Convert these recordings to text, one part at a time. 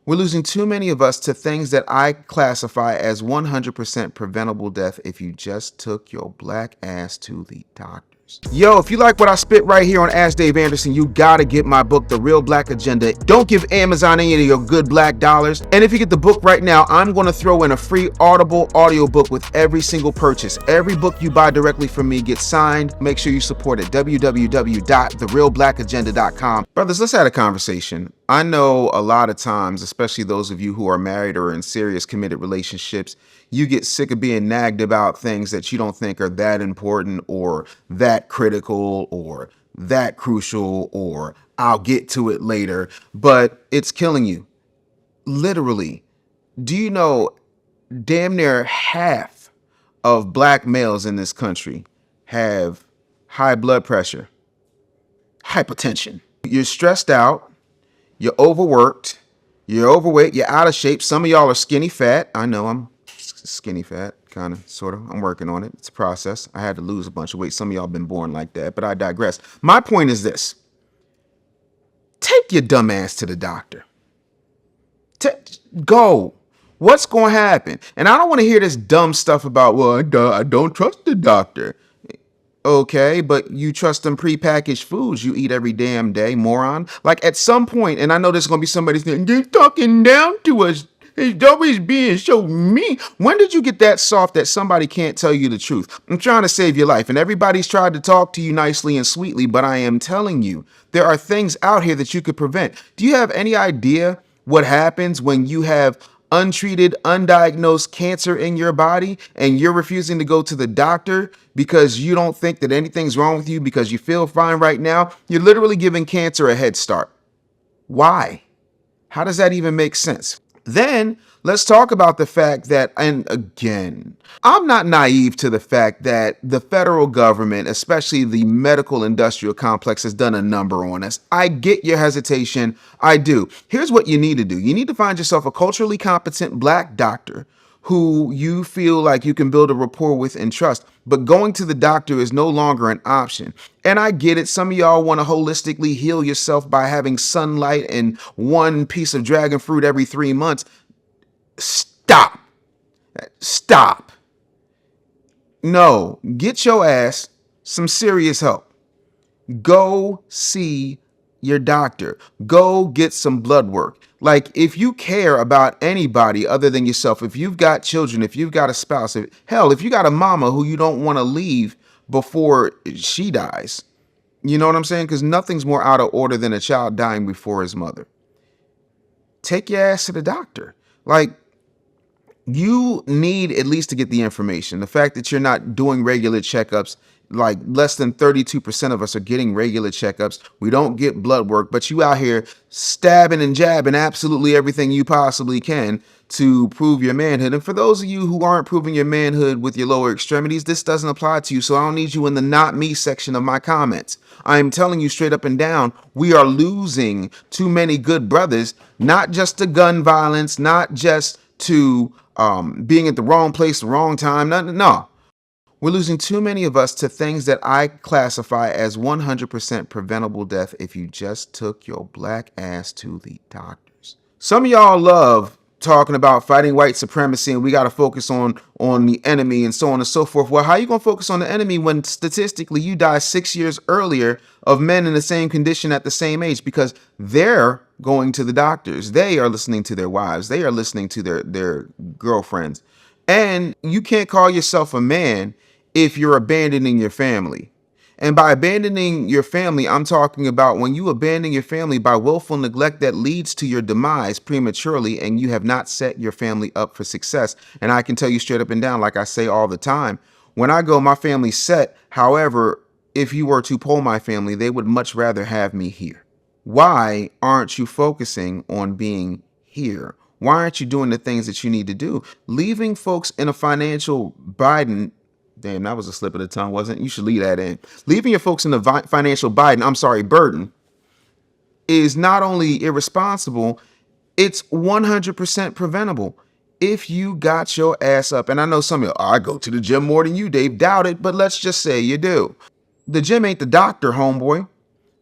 We're losing too many of us to things that I classify as 100% preventable death if you just took your black ass to the doctors. Yo, if you like what I spit right here on Ask Dave Anderson, you gotta get my book, The Real Black Agenda. Don't give Amazon any of your good black dollars. And if you get the book right now, I'm gonna throw in a free Audible audiobook with every single purchase. Every book you buy directly from me gets signed. Make sure you support it. www.therealblackagenda.com. Brothers, let's have a conversation. I know a lot of times, especially those of you who are married or in serious committed relationships, you get sick of being nagged about things that you don't think are that important or that critical or that crucial or I'll get to it later, but it's killing you. Literally. Do you know damn near half of black males in this country have high blood pressure, hypertension? You're stressed out. You're overworked, you're overweight, you're out of shape. Some of y'all are skinny fat. I know I'm skinny fat, kind of, sort of. I'm working on it. It's a process. I had to lose a bunch of weight. Some of y'all been born like that, but I digress. My point is this. Take your dumb ass to the doctor. Go. What's going to happen? And I don't want to hear this dumb stuff about, well, I don't trust the doctor. Okay, but you trust them prepackaged foods you eat every damn day, moron. Like at some point, and I know there's gonna be somebody saying, "You're talking down to us. He's always being so mean." When did you get that soft that somebody can't tell you the truth? I'm trying to save your life, and everybody's tried to talk to you nicely and sweetly, but I am telling you, there are things out here that you could prevent. Do you have any idea what happens when you have untreated, undiagnosed cancer in your body and you're refusing to go to the doctor because you don't think that anything's wrong with you because you feel fine right now? You're literally giving cancer a head start. Why? How does that even make sense? Then let's talk about the fact that, and again, I'm not naive to the fact that the federal government, especially the medical industrial complex, has done a number on us. I get your hesitation. I do. Here's what you need to do. You need to find yourself a culturally competent black doctor who you feel like you can build a rapport with and trust. But going to the doctor is no longer an option. And I get it. Some of y'all want to holistically heal yourself by having sunlight and one piece of dragon fruit every 3 months. Stop. Stop. No, get your ass some serious help. Go see your doctor. Go get some blood work. Like, if you care about anybody other than yourself, if you've got children, if you've got a spouse, if you got a mama who you don't want to leave before she dies, you know what I'm saying? Because nothing's more out of order than a child dying before his mother. Take your ass to the doctor. Like, you need at least to get the information. The fact that you're not doing regular checkups, like less than 32% of us are getting regular checkups. We don't get blood work, but you out here stabbing and jabbing absolutely everything you possibly can to prove your manhood. And for those of you who aren't proving your manhood with your lower extremities, this doesn't apply to you. So I don't need you in the not me section of my comments. I'm telling you straight up and down, we are losing too many good brothers, not just to gun violence, not just to being at the wrong place, the wrong time. No. We're losing too many of us to things that I classify as 100% preventable death if you just took your black ass to the doctors. Some of y'all love talking about fighting white supremacy and we got to focus on the enemy and so on and so forth. Well, how are you going to focus on the enemy when statistically you die 6 years earlier of men in the same condition at the same age? Because they're going to the doctors. They are listening to their wives. They are listening to their girlfriends. And you can't call yourself a man if you're abandoning your family. And by abandoning your family, I'm talking about when you abandon your family by willful neglect that leads to your demise prematurely and you have not set your family up for success. And I can tell you straight up and down, like I say all the time, when I go, my family's set. However, if you were to poll my family, they would much rather have me here. Why aren't you focusing on being here? Why aren't you doing the things that you need to do? Leaving folks in a financial Biden. Damn, that was a slip of the tongue, wasn't it? You should leave that in. Leaving your folks in the financial burden is not only irresponsible, it's 100% preventable. If you got your ass up, and I know some of you, I go to the gym more than you, Dave. Doubt it, but let's just say you do. The gym ain't the doctor, homeboy.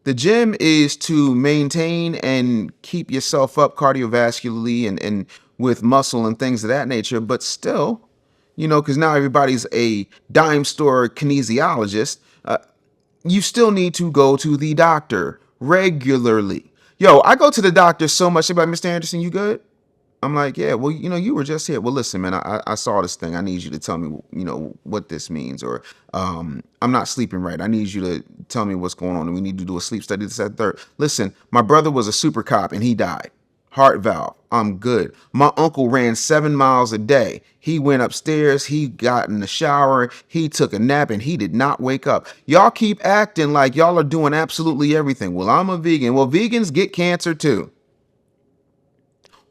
The gym is to maintain and keep yourself up cardiovascularly and with muscle and things of that nature, but still, because now everybody's a dime store kinesiologist, you still need to go to the doctor regularly. Yo, I go to the doctor so much. About Mr. Anderson, you good? I'm like, yeah, well, you were just here. Well, listen, man, I saw this thing. I need you to tell me, what this means. Or I'm not sleeping right. I need you to tell me what's going on. And we need to do a sleep study, this, that, third. Listen, my brother was a super cop and he died. Heart valve. I'm good. My uncle ran 7 miles a day. He went upstairs. He got in the shower. He took a nap and he did not wake up. Y'all keep acting like y'all are doing absolutely everything. Well, I'm a vegan. Well, vegans get cancer too.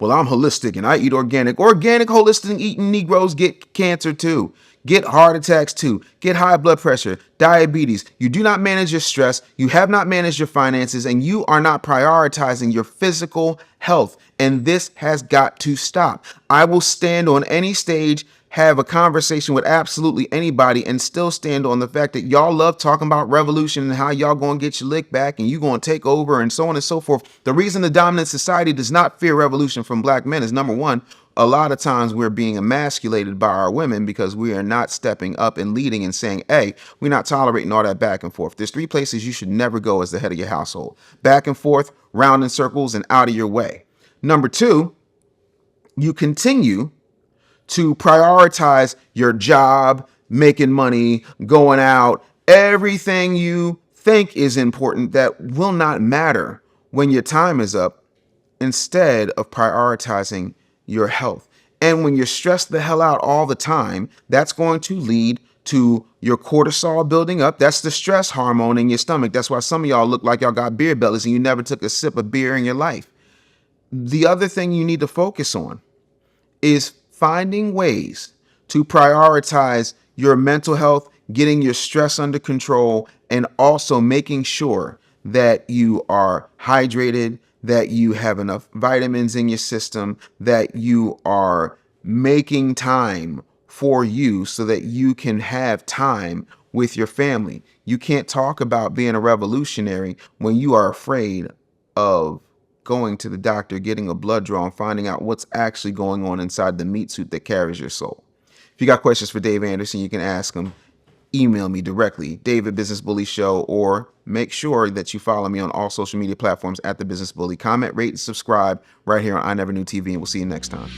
Well, I'm holistic and I eat organic. Organic, holistic eating Negroes get cancer too. Get heart attacks too. Get high blood pressure, diabetes. You do not manage your stress. You have not managed your finances and you are not prioritizing your physical health. And this has got to stop. I will stand on any stage, have a conversation with absolutely anybody and still stand on the fact that y'all love talking about revolution and how y'all gonna get your lick back and you gonna take over and so on and so forth. The reason the dominant society does not fear revolution from black men is, number one, a lot of times we're being emasculated by our women because we are not stepping up and leading and saying, hey, we're not tolerating all that back and forth. There's 3 places you should never go as the head of your household: back and forth, round in circles, and out of your way. Number 2, you continue to prioritize your job, making money, going out, everything you think is important that will not matter when your time is up, instead of prioritizing your health. And when you're stressed the hell out all the time, that's going to lead to your cortisol building up. That's the stress hormone in your stomach. That's why some of y'all look like y'all got beer bellies and you never took a sip of beer in your life. The other thing you need to focus on is finding ways to prioritize your mental health, getting your stress under control, and also making sure that you are hydrated, that you have enough vitamins in your system, that you are making time for you so that you can have time with your family. You can't talk about being a revolutionary when you are afraid of going to the doctor, getting a blood draw, and finding out what's actually going on inside the meat suit that carries your soul. If you got questions for Dave Anderson, you can ask him. Email me directly, David Business Bully Show, or make sure that you follow me on all social media platforms at The Business Bully. Comment, rate, and subscribe right here on I Never Knew TV, and we'll see you next time.